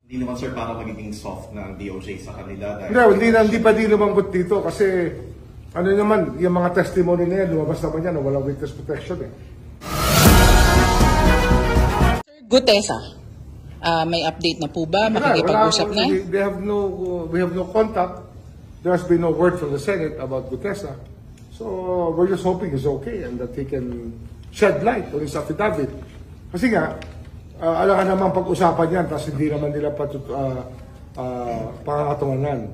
Hindi naman sir para magiging soft ng DOJ sa kanila dahil... Hindi pa din lumambot dito kasi ano naman, yung mga testimony na yan, lumabas naman yan na walang witness protection eh. Sir Gutesa, may update na po ba? Makikipag-usap na? We have no contact. There has been no word from the Senate about Gutesa. So we're just hoping he's okay and that he can shed light on his affidavit. Kasi nga, alam ka naman pag-usapan yan, tapos hindi naman nila pangangatunganan.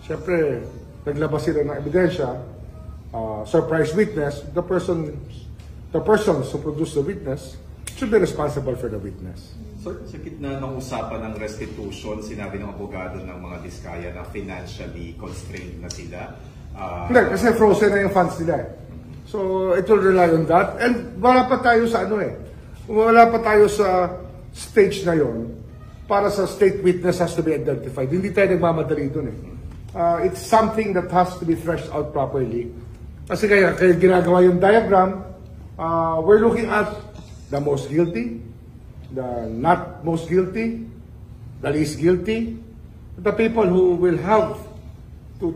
Siyempre, naglabas sila ng ebidensya, surprise witness, the persons who produced the witness should be responsible for the witness. Sir, sa gitna ng usapan ng restitution, sinabi ng abogado ng mga diskaya na financially constrained na sila. Hindi, kasi frozen na yung funds nila. So, it will rely on that. And wala pa tayo sa wala pa tayo sa stage na yon para sa state witness has to be identified. Hindi tayo nagmamadali doon eh. It's something that has to be threshed out properly. Kasi kaya ginagawa yung diagram, we're looking at the most guilty, the not most guilty, the least guilty, the people who will have to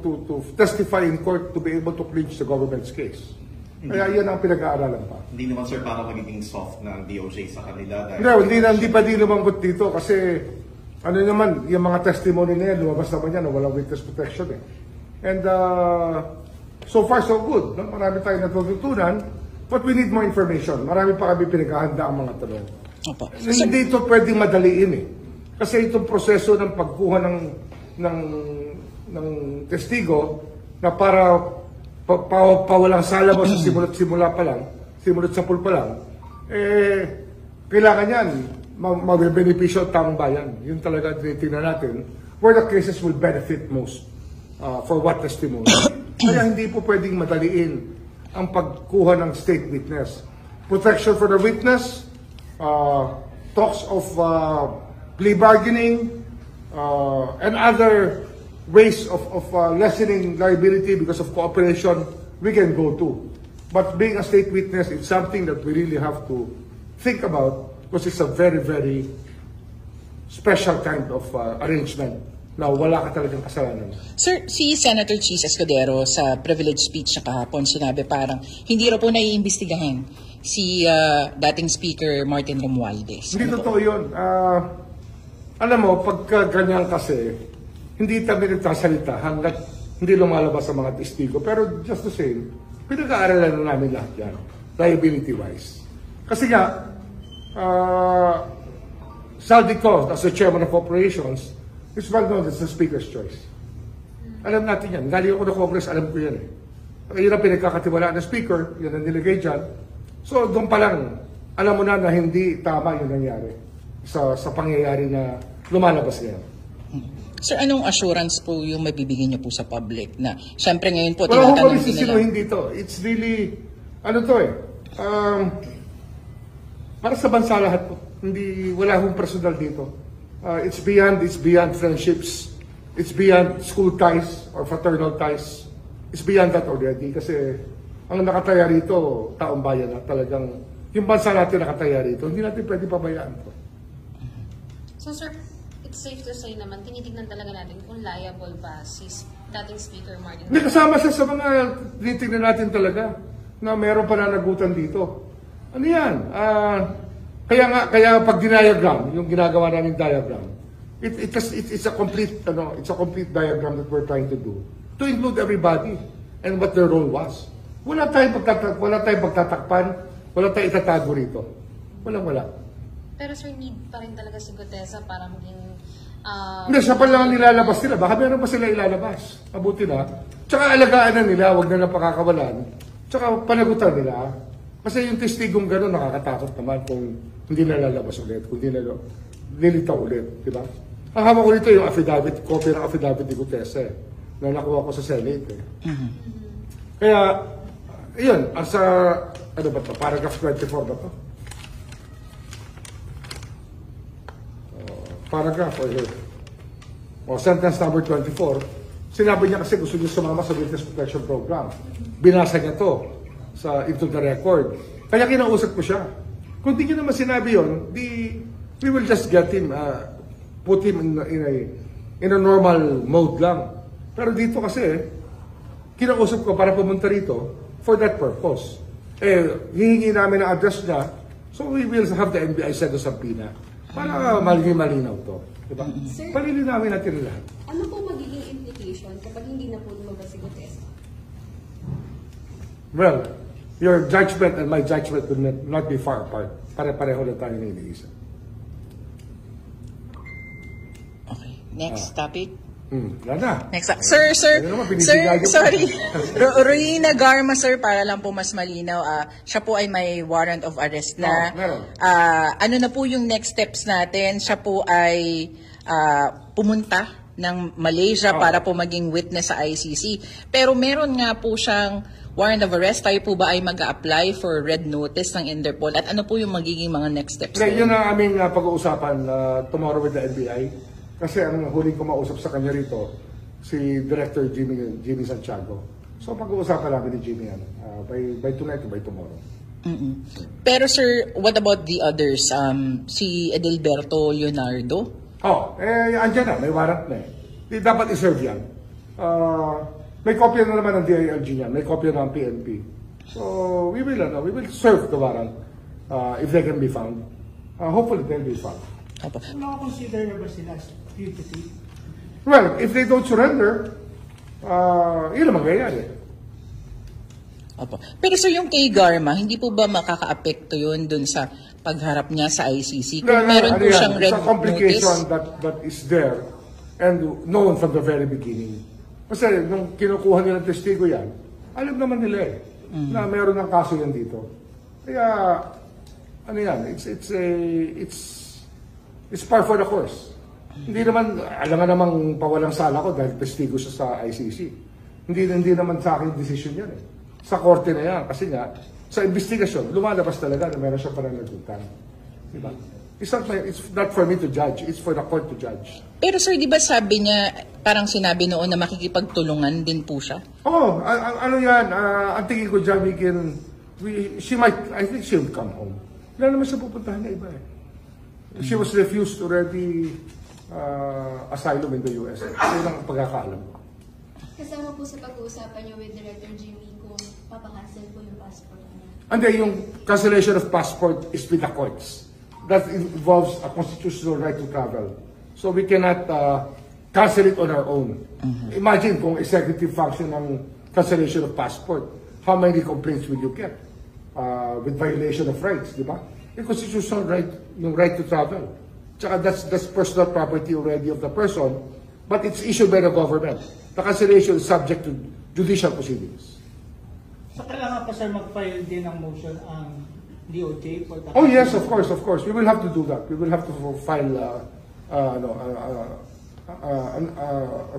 testify in court to be able to clinch the government's case. Kaya yan ang pinag-aaralan pa. Hindi naman sir para magiging soft ng DOJ sa kanila dahil... Hindi pa din lumambot dito kasi ano naman, yung mga testimony na yan, lumabas naman yan na walang witness protection eh. And so far so good. No? Marami tayong natututunan, but we need more information. Marami pa kami pinaghahanda ang mga tanong. Hindi ito pwedeng madaliin eh. Kasi itong proseso ng pagkuha ng testigo na para walang salabas sa simula sa pool pa lang, kailangan yan, mabebenepisyo ang taong bayan. Yun talaga tinitingnan natin, where the cases will benefit most for what testimony. Kaya hindi po pwedeng madaliin ang pagkuha ng state witness. Protection for the witness, talks of plea bargaining, and other ways of lessening liability because of cooperation, we can go to. But being a state witness, it's something that we really have to think about because it's a very, very special kind of arrangement na wala ka talagang kasalanan. Sir, si Senator Chis Escudero sa privilege speech na kahapon sinabi parang hindi raw po naiimbestigahan si dating Speaker Martin Romualdez. Hindi totoo yun. Alam mo, pagka ganyan kasi, hindi kami nagsasalita hanggat hindi lumalabas sa mga testigo. Pero just the same, pinag-aaralan na namin lahat yan, liability-wise. Kasi nga, Saldico, as the chairman of operations, is well known as the Speaker's choice. Alam natin yan. Galing ako ng Congress, alam ko yan eh. Yun ang pinagkakatiwalaan ng Speaker, yun ang nilagay dyan. So doon pa lang, alam mo na hindi tama yung nangyari sa pangyayari na lumalabas ngayon. Sir, anong assurance po yung mabibigyan niyo po sa public na siyempre ngayon po tinatanong din nila? Wala ko sisinuhin dito. It's really, para sa bansa lahat po. Wala akong personal dito. It's beyond friendships. It's beyond school ties or fraternal ties. It's beyond that already kasi ang nakataya rito, taong bayan na talagang, yung bansa natin nakataya rito, hindi natin pwede pabayaan po. So sir, it's safe to say naman, tinitignan talaga natin kung liable ba si dating Speaker Martin. Hindi, kasama siya sa mga tinitignan natin talaga na meron pananagutan dito. Ano yan? Kaya pag diagram, yung ginagawa namin diagram, it's a complete diagram that we're trying to do to include everybody and what their role was. Wala tayong pagtatakpan, wala tayong itatago rito. Wala. Pero sir, need pa rin talaga si Gutesa para maging... Hindi, siya pa lang nilalabas nila. Baka meron pa sila ilalabas. Mabuti na. Tsaka alagaan na nila, huwag na napakakawalan. Tsaka panagutan nila. Kasi yung testigong gano'n nakakatakot naman kung hindi nalalabas ulit, kung hindi nilitaw ulit. Diba? Ang hawak ko nito yung affidavit, copy ng affidavit ni Gutesa na nakuha ko sa Senate. Kaya, yun, ano ba ito? Paragraph 24 ba ito? Paragraph o sentence number 24, sinabi niya kasi gusto niya sumama sa Witness Protection Program. Binasa niya to into the record. Kaya kinausap ko siya. Kung di niya naman sinabi yun, we will just get him put him in a normal mode lang. Pero dito kasi, kinausap ko para pumunta rito for that purpose. Hihingi namin ang address niya, so we will have the NBI send us subpoena para malinaw to. Diba? Sir, Palilinawin natin lahat. ano po magiging implication kapag hindi na po lumabas si Gutesa? Well, your judgment and my judgment will not be far apart. Pare-pareho na tayo ng iniisip. Okay. Next topic. Wala na. Next. Sir, Ano naman, binibigay ko. sorry. Ruina Garma, sir, para lang po mas malinaw. Siya po ay may warrant of arrest na. Meron. Ano na po yung next steps natin? Siya po ay pumunta ng Malaysia para po maging witness sa ICC. Pero meron nga po siyang warrant of arrest. Tayo po ba ay mag-a-apply for red notice ng Interpol? At ano po yung magiging mga next steps? Yun ang aming pag-uusapan tomorrow with the NBI. Kasi ang huling ko mausap sa kanya rito, si Director Jimmy Santiago. So pag-uusapan namin ni Jimmy yan, by tonight or by tomorrow. Pero sir, what about the others? Si Edelberto Leonardo? Andyan na, may warrant na eh. Dapat i-serve yan. May kopya na naman ng DILG niyan, may kopya ng PNP. So we will serve the warrant if they can be found. Hopefully they'll be found. Consider ba sila as fugitive? Well, if they don't surrender, yun ang mangyayari. Opo. Pero sir, yung kay Garma, hindi po ba makaka-apekto yun dun sa pagharap niya sa ICC? Kung meron po siyang red it's a complication notice? that is there and known from the very beginning. Kasi nung kinukuha nila ng testigo yan, alam naman nila na meron ng kaso yan dito. Kaya, ano yan, it's par for the course. Hindi naman, alam nga namang pawalang sala ko dahil testigo siya sa ICC. Hindi naman sa akin decision yan eh. Sa korte na yan. Kasi nga, sa investigasyon, lumalabas talaga na meron siya pananagutan. Diba? It's not for me to judge. It's for the court to judge. Pero sir, di ba sabi niya, parang sinabi noon na makikipagtulungan din po siya? Ano yan, ang tingin ko dyan, I think she'll come home. Wala naman siya pupuntahan na iba eh. She was refused already asylum in the US. Yun ang pagkakaalam ko. Kasama po sa pag-uusapan niyo with Director Jimmy kung papakancel po yung passport niya. And then yung cancellation of passport is with the courts. That involves a constitutional right to travel. So we cannot cancel it on our own. Imagine kung executive function ng cancellation of passport, how many complaints will you get with violation of rights, di ba? Yung constitutional right, yung right to travel. Tsaka that's personal property already of the person, but it's issued by the government. The cancellation is subject to judicial proceedings. So kailangan pa sir mag-file din ng motion ang DOJ for the... Oh yes, of course. We will have to do that. We will have to file a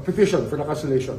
petition for the cancellation.